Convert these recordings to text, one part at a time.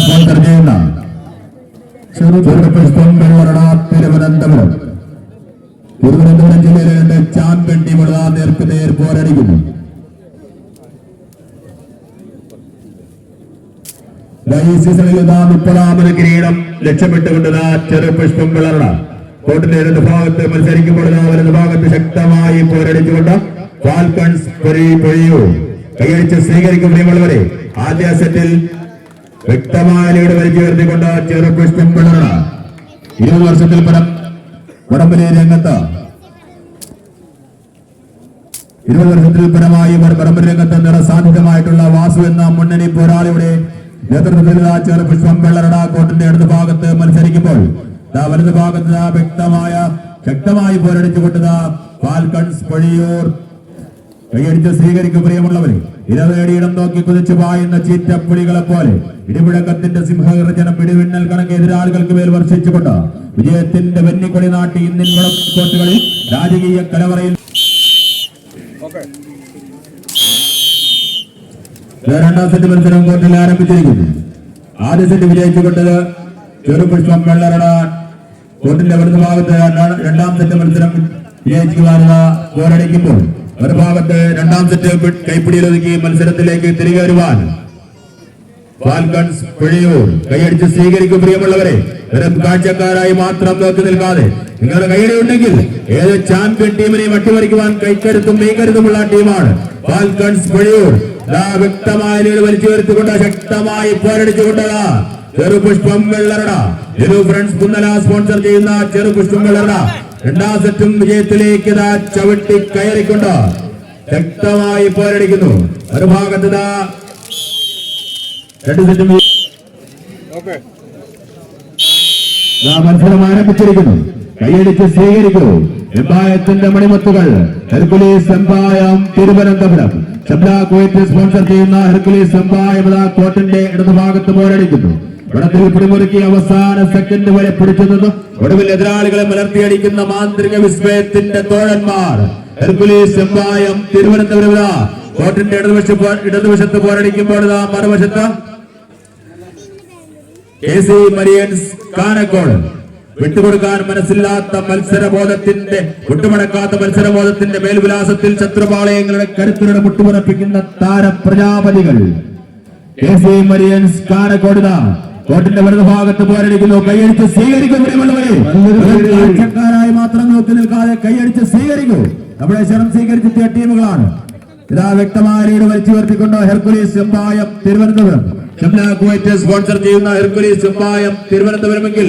Sponsor ചെയ്യുന്ന ചെറുപുഷ്പം വെള്ളറട തിരുവനന്തപുരം ജില്ലയിലെ champion ടീമുകൾ നേർക്കുനേർ പോരടിക്കുന്നു. ഈ സീസണിൽ 30ാമത് കിരീടം ലക്ഷ്യമിട്ടുകൊണ്ട് ചെറുപുഷ്പം വെള്ളറട കോർട്ടിന്റെ ഇടത് ഭാഗത്ത് മത്സരിക്കുമ്പോൾ വലത് ഭാഗത്ത് ശക്തമായി പോരടിച്ചുകൊണ്ട് ഫാൽക്കൺസ് പൊഴിയൂ കൈയടിച്ച് സ്വീകരിക്കും പ്രിയമുള്ളവരെ. ആദ്യ സെറ്റിൽ വ്യക്തമായ ലീഡ് വലിച്ചു ഉയർത്തിക്കൊണ്ട് ചെറുപുഷ്പം വെള്ളറട 20 വർഷത്തിൽ പരം വടംവലി രംഗത്ത് 20 വർഷത്തിൽ പരമായി വടംവലി രംഗത്ത് നിറസാന്നിധ്യമായിട്ടുള്ള വാസു എന്ന മുന്നണി പോരാളിയുടെ നേതൃത്വത്തിൽ ചെറുപുഷ്പം വെള്ളറട കോർട്ടിന്റെ ഇടത് ഭാഗത്ത് മത്സരിക്കുമ്പോൾ വലത് ഭാഗത്ത് വ്യക്തമായ ശക്തമായി പോരടിച്ചുകൊണ്ട് ഫാൽക്കൺസ് പൊഴിയൂർ കൈയടിച്ച് സ്വീകരിക്കും പ്രിയമുള്ളവരെ. ഇരവേടിയിടം നോക്കി കുതിച്ചു പായുന്ന ചീറ്റപ്പുലികളെ പോലെ ഇടിമുഴക്കത്തിന്റെ സിംഹഗർജനം ഇടിവിണ്ണൽ കണക്ക് എതിരാളികൾക്ക് മേൽ വർഷിച്ചുകൊണ്ട് വിജയത്തിന്റെ വെന്നിക്കൊടി നാട്ടി ഇന്ത്യൻ കോർട്ടുകളിൽ രാജകീയ കലവറയിൽ രണ്ടാം സെറ്റ് മത്സരം കോർട്ടിൽ ആരംഭിച്ചിരിക്കുന്നു. ആദ്യ സെറ്റ് വിജയിച്ചുകൊണ്ടത് ചെറുപുഷ്പം വെള്ളറട കോർട്ടിന്റെ വലതു ഭാഗത്ത് രണ്ടാം സെറ്റ് മത്സരം വിജയിക്കുവാനുള്ള പോരടിക്കുമ്പോൾ ഒരു ഭാഗത്ത് രണ്ടാം സെറ്റ് കൈപ്പിടിയിൽ ഒതുക്കി മത്സരത്തിലേക്ക് തിരികെ വരുവാൻ ഫാൽക്കൺസ് പൊഴിയൂർ കൈയടിച്ച് സ്വീകരിക്കും പ്രിയമുള്ളവരെ. വെറും കാഴ്ചക്കാരായി മാത്രം നോക്കി നിൽക്കാതെ നിങ്ങളുടെ കൈയടി ഉണ്ടെങ്കിൽ ഏത് ചാമ്പ്യൻ ടീമിനെയും അട്ടിമറിക്കുവാൻ കൈക്കരുത്തും മീകരുത്തുമുള്ള ടീമാണ് ഫാൽക്കൺസ് പൊഴിയൂർ. വ്യക്തമായ ലീഡ് വലിച്ചു വരുത്തിക്കൊണ്ട് ശക്തമായി പോരടിച്ചുകൊണ്ടതാ ചെറുപുഷ്പം വെള്ളറട. ഫ്രണ്ട്സ് കുന്നല സ്പോൺസർ ചെയ്യുന്ന ചെറുപുഷ്പം വെള്ളറട രണ്ടാം സെറ്റും വിജയത്തിലേക്ക് ചവിട്ടി കയറിക്കൊണ്ട് ശക്തമായി പോരടിക്കുന്നു. ഒരു ഭാഗത്ത് രണ്ട് സെറ്റും മത്സരം ആരംഭിച്ചിരിക്കുന്നു. കൈയടിച്ച് സ്വീകരിക്കൂ എംപായത്തിന്റെ മണിമുത്തുകൾ. ഹെർക്കുലീസ് എംപായം തിരുവനന്തപുരം ഷബ്ല കുവൈറ്റ് സ്പോൺസർ ചെയ്യുന്ന ഹെർക്കുലീസ് എംപായം കോർട്ടിന്റെ ഇടതുഭാഗത്ത് പോരടിക്കുന്നു. വെള്ളത്തിൽ പിടിമുറുക്കി അവസാന സെക്കൻഡ് വരെ പിടിച്ചു നിന്നു ഒടുവിൽ എതിരാളികളെ മലർത്തിയടിക്കുന്ന മാന്ത്രിക വിസ്മയത്തിന്റെ തോഴന്മാർ ഹെർക്കുലീസ് എംപായം തിരുവനന്തപുരം കോർട്ടിന്റെ ഇടതുവശത്ത് പോരടിക്കുമ്പോൾ മറുവശത്ത് KC മരിയൻസ് കാനക്കോട്. വിട്ടുകൊടുക്കാൻ മനസ്സില്ലാത്ത മത്സരബോധത്തിന്റെ വിട്ടുമടക്കാത്ത മത്സരബോധത്തിന്റെ മേൽവിലാസത്തിൽ ശത്രുപാളയങ്ങളുടെ കരുത്തിലൂടെ മുട്ടുമുറപ്പിക്കുന്ന താരപ്രജാപതികൾ KC മരിയൻസ് കാനക്കോട് കോർട്ടിന്റെ വലതു ഭാഗത്ത് പോരടിക്കുന്നു. കൈയടിച്ച് സ്വീകരിക്കും കാഴ്ചക്കാരായി മാത്രം നോക്കി നിൽക്കാതെ കൈയടിച്ച് സ്വീകരിക്കൂ. നമ്മുടെ ശരം സ്വീകരിച്ചെത്തിയ ടീമുകളാണ്. ഇതാ വ്യക്തമായ ലീഡ് വലിച്ചു ഉയർത്തിക്കൊണ്ട് ഹെർക്കുലീസ് എംപായം തിരുവനന്തപുരം ഷംല കുവൈറ്റ് സ്പോൺസർ ചെയ്യുന്ന ഹെർക്കുലീസ് എംപായം തിരുവനന്തപുരമെങ്കിൽ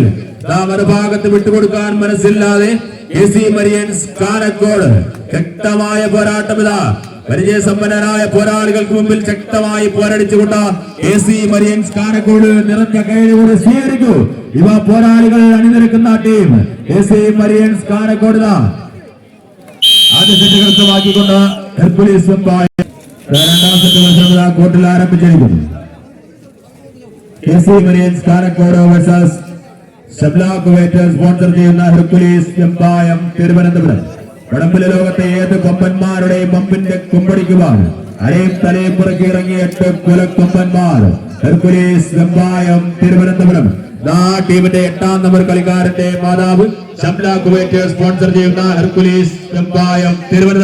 മറുഭാഗത്ത് വിട്ടുകൊടുക്കാൻ മനസ്സില്ലാതെ KC മരിയൻസ് കാനക്കോട്. ശക്തമായ പോരാട്ടം ഇതാ പരിചയസമ്പന്നരായ പോരാളികൾക്ക് മുമ്പിൽ ശക്തമായി പോരടിച്ചുകൊണ്ട് KC മരിയൻസ് കാനക്കോട് നിറഞ്ഞ കൈയോട് സ്വീകരിക്കൂ. ഇവ പോരാളികൾ അണിനിരക്കുന്ന ടീം KC മരിയൻസ് കാനക്കോട്. ആദ്യ സെറ്റ് കൃത്യമാക്കിക്കൊണ്ട് ഹെർക്കുലീസ് എംപായം രണ്ടാം സെറ്റ് മത്സരം കോർട്ടിൽ ആരംഭിച്ചിരിക്കുന്നു. KC Marians Kanakkode versus Shabla Kuwait sponsor ചെയ്യുന്ന ഹെർക്കുലീസ് എംപായം തിരുവനന്തപുരം. വടംവലി ലോകത്തെ ഏത് കൊമ്പന്മാരുടെയും പമ്പിന്റെ കുമ്പടിക്കുവാൻ അരയും തലയും പുറക്കി ഇറങ്ങിയ 8 കുലക്കൊമ്പന്മാർ ഹെർക്കുലീസ് എംപായം തിരുവനന്തപുരം. ടീമിന്റെ 8ാം നമ്പർ കളിക്കാരന്റെ മാതാവ് ഷംല കുവൈറ്റ് സ്പോൺസർ ചെയ്യുന്ന ഹെർക്കുലീസ് എംപായം തിരുവനന്തപുരം.